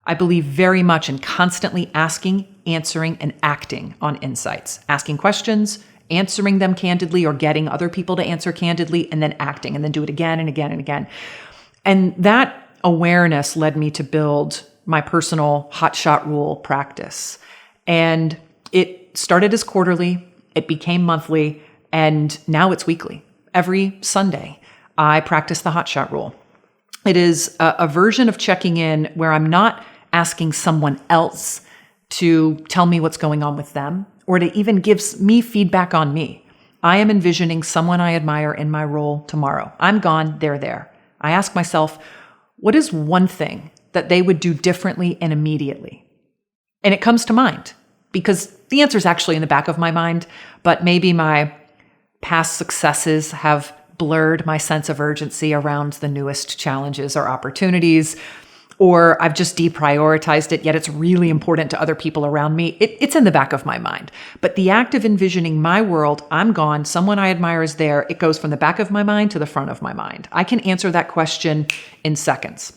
I believe very much in constantly asking, answering, and acting on insights. Asking questions, answering them candidly, or getting other people to answer candidly, and then acting, and then do it again and again and again. And that awareness led me to build my personal hotshot rule practice. And it started as quarterly, it became monthly, and now it's weekly. Every Sunday, I practice the hotshot rule. It is a version of checking in where I'm not asking someone else to tell me what's going on with them or to even give me feedback on me. I am envisioning someone I admire in my role tomorrow. I'm gone, they're there. I ask myself, what is one thing that they would do differently and immediately? And it comes to mind because the answer is actually in the back of my mind, but maybe my past successes have blurred my sense of urgency around the newest challenges or opportunities, or I've just deprioritized it, yet it's really important to other people around me. It's in the back of my mind. But the act of envisioning my world, I'm gone, someone I admire is there, it goes from the back of my mind to the front of my mind. I can answer that question in seconds.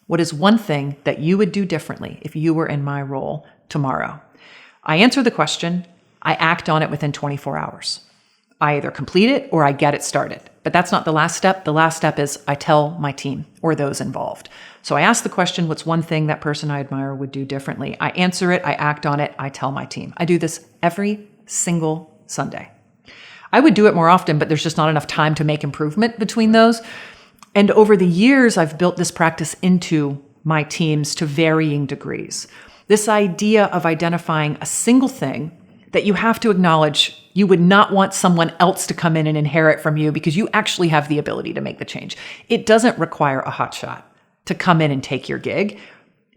What is one thing that you would do differently if you were in my role tomorrow? I answer the question, I act on it within 24 hours. I either complete it or I get it started. But that's not the last step. The last step is I tell my team or those involved. So I ask the question, what's one thing that person I admire would do differently? I answer it, I act on it, I tell my team. I do this every single Sunday. I would do it more often, but there's just not enough time to make improvement between those. And over the years, I've built this practice into my teams to varying degrees. This idea of identifying a single thing that you have to acknowledge you would not want someone else to come in and inherit from you because you actually have the ability to make the change. It doesn't require a hotshot to come in and take your gig,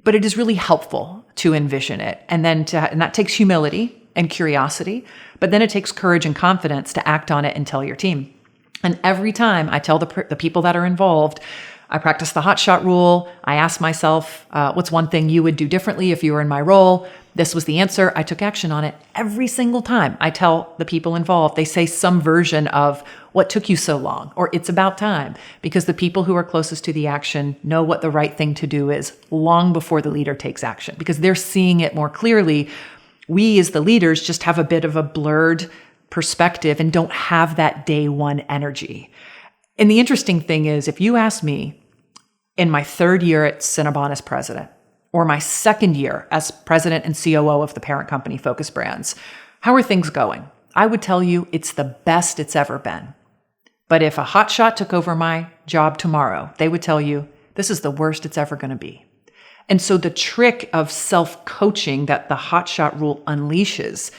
but it is really helpful to envision it. And that takes humility and curiosity, but then it takes courage and confidence to act on it and tell your team. And every time I tell the people that are involved, I practice the hotshot rule. I ask myself, what's one thing you would do differently if you were in my role? This was the answer. I took action on it. Every single time I tell the people involved, they say some version of what took you so long, or it's about time, because the people who are closest to the action know what the right thing to do is long before the leader takes action, because they're seeing it more clearly. We as the leaders just have a bit of a blurred perspective and don't have that day one energy. And the interesting thing is, if you ask me in my third year at Cinnabon as president, or my second year as president and COO of the parent company Focus Brands, how are things going? I would tell you it's the best it's ever been. But if a hotshot took over my job tomorrow, they would tell you this is the worst it's ever going to be. And so the trick of self-coaching that the hotshot rule unleashes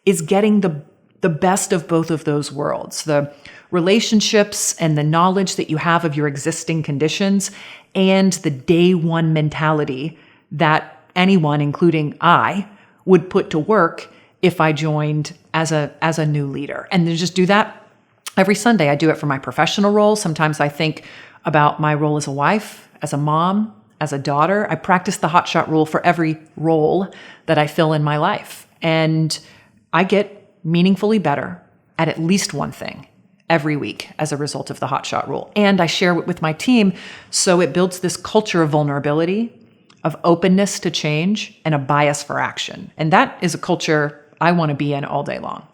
is getting the best of both of those worlds, the relationships and the knowledge that you have of your existing conditions and the day one mentality that anyone, including I, would put to work if I joined as a new leader. And to just do that every Sunday. I do it for my professional role. Sometimes I think about my role as a wife, as a mom, as a daughter. I practice the hotshot rule for every role that I fill in my life. And I get meaningfully better at least one thing every week as a result of the hotshot rule. And I share it with my team, so it builds this culture of vulnerability, of openness to change, and a bias for action. And that is a culture I want to be in all day long.